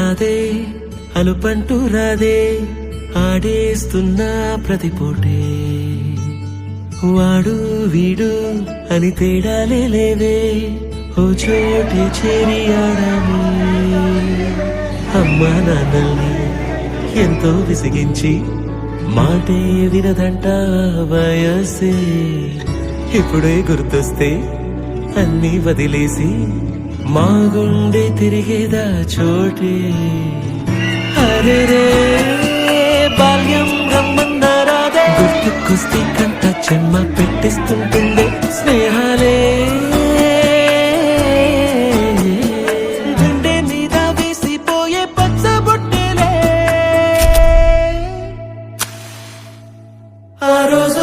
రాదే అలుపంటూ రాదే ఆడేస్తున్నా ప్రతి పూటే వాడు వీడు అని తేడాలే లేవే ఓ చోటే చేరి ఆడమే అమ్మా నాన్నల్ని ఎంతో విసిగించి మాటే వినదంట వయసే ఇప్పుడే గుర్తొస్తే అన్నీ వదిలేసి మా గుండె తిరిగేదా చోటే అరే రే బాల్యం రమ్మన్నారాదే గుర్తుకొస్తే కంట చెమ్మ పెట్టిస్తుంటుండే స్నేహాలే గుండె మీద వేసిపోయే పచ్చబొట్టెలే ఆ రోజు